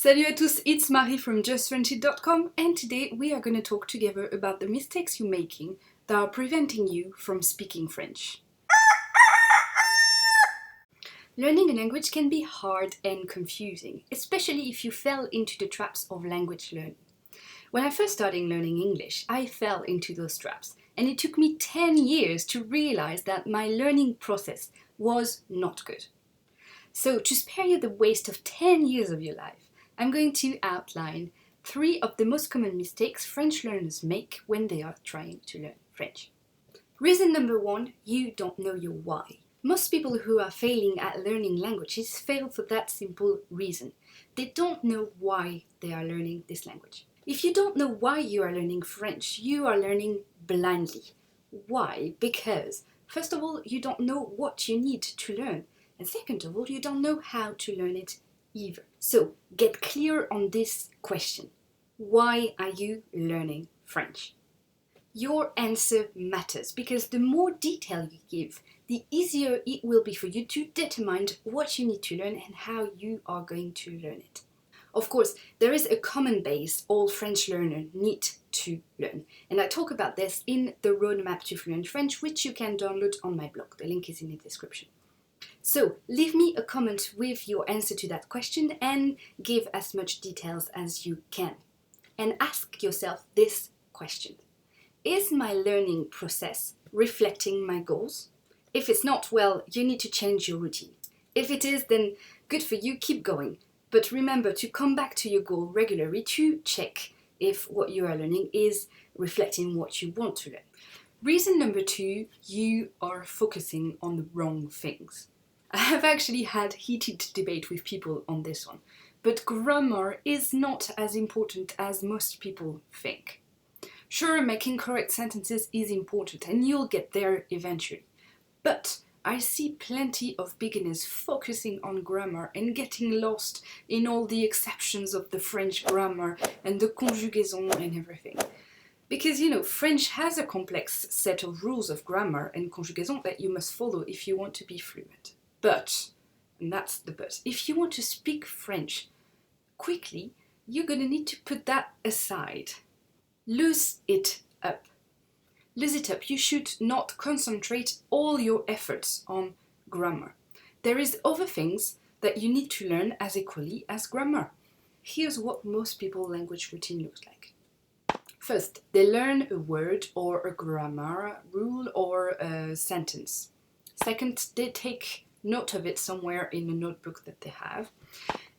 Salut à tous, it's Marie from justfrenchy.com, and today we are going to talk together about the mistakes you're making that are preventing you from speaking French. Learning a language can be hard and confusing, especially if you fell into the traps of language learning. When I first started learning English, I fell into those traps, and it took me 10 years to realize that my learning process was not good. So, to spare you the waste of 10 years of your life, I'm going to outline 3 of the most common mistakes French learners make when they are trying to learn French. Reason number 1, you don't know your why. Most people who are failing at learning languages fail for that simple reason. They don't know why they are learning this language. If you don't know why you are learning French, you are learning blindly. Why? Because, first of all, you don't know what you need to learn. And second of all, you don't know how to learn it either. So, get clear on this question. Why are you learning French? Your answer matters because the more detail you give, the easier it will be for you to determine what you need to learn and how you are going to learn it. Of course, there is a common base all French learners need to learn, and I talk about this in the Roadmap to Fluent French, which you can download on my blog. The link is in the description. So, leave me a comment with your answer to that question and give as much details as you can. And ask yourself this question. Is my learning process reflecting my goals? If it's not, well, you need to change your routine. If it is, then good for you, keep going. But remember to come back to your goal regularly to check if what you are learning is reflecting what you want to learn. Reason number 2, you are focusing on the wrong things. I have actually had heated debate with people on this one, but grammar is not as important as most people think. Sure, making correct sentences is important and you'll get there eventually, but I see plenty of beginners focusing on grammar and getting lost in all the exceptions of the French grammar and the conjugaison and everything. Because, French has a complex set of rules of grammar and conjugaison that you must follow if you want to be fluent. But, and that's the but, if you want to speak French quickly, you're going to need to put that aside. Lose it up. Lose it up. You should not concentrate all your efforts on grammar. There is other things that you need to learn as equally as grammar. Here's what most people's language routine looks like. First, they learn a word or a grammar rule or a sentence. Second, they take note of it somewhere in a notebook that they have.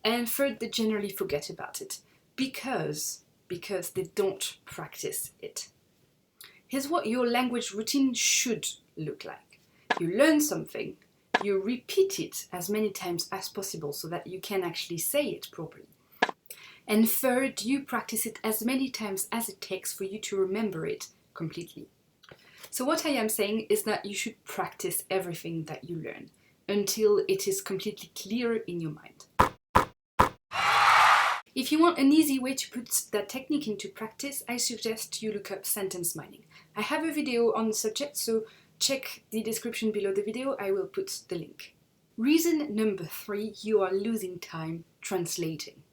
And third, they generally forget about it because they don't practice it. Here's what your language routine should look like. You learn something, you repeat it as many times as possible so that you can actually say it properly. And third, you practice it as many times as it takes for you to remember it completely. So what I am saying is that you should practice everything that you learn until it is completely clear in your mind. If you want an easy way to put that technique into practice, I suggest you look up sentence mining. I have a video on the subject, so check the description below the video, I will put the link. Reason number 3, you are losing time translating.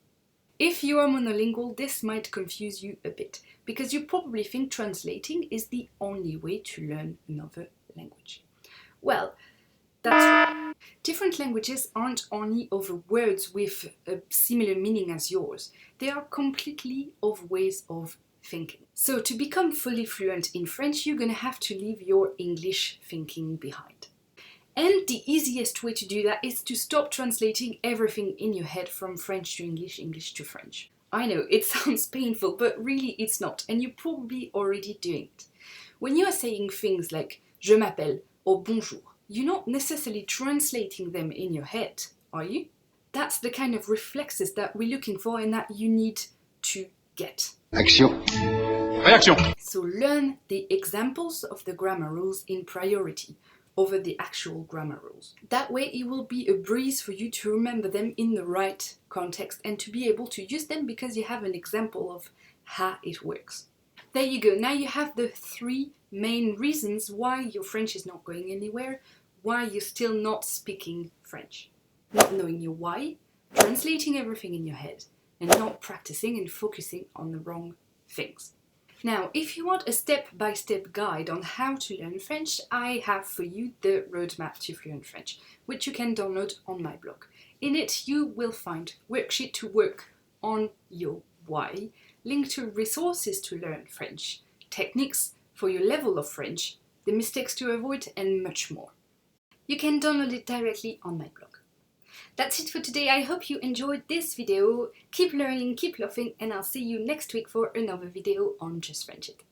If you are monolingual, this might confuse you a bit, because you probably think translating is the only way to learn another language. Well, that's right. Different languages aren't only over words with a similar meaning as yours, they are completely of ways of thinking. So to become fully fluent in French, you're gonna have to leave your English thinking behind. And the easiest way to do that is to stop translating everything in your head from French to English, English to French. I know, it sounds painful, but really it's not, and you're probably already doing it. When you are saying things like je m'appelle or bonjour, you're not necessarily translating them in your head, are you? That's the kind of reflexes that we're looking for and that you need to get. Action. Réaction. So learn the examples of the grammar rules in priority over the actual grammar rules. That way it will be a breeze for you to remember them in the right context and to be able to use them because you have an example of how it works. There you go, now you have the 3 main reasons why your French is not going anywhere, why you're still not speaking French. Not knowing your why, translating everything in your head, and not practicing and focusing on the wrong things. Now, if you want a step-by-step guide on how to learn French, I have for you the Roadmap to Fluent French, which you can download on my blog. In it, you will find worksheet to work on your why, link to resources to learn French, techniques for your level of French, the mistakes to avoid, and much more. You can download it directly on my blog. That's it for today. I hope you enjoyed this video. Keep learning, keep laughing, and I'll see you next week for another video on Just French It.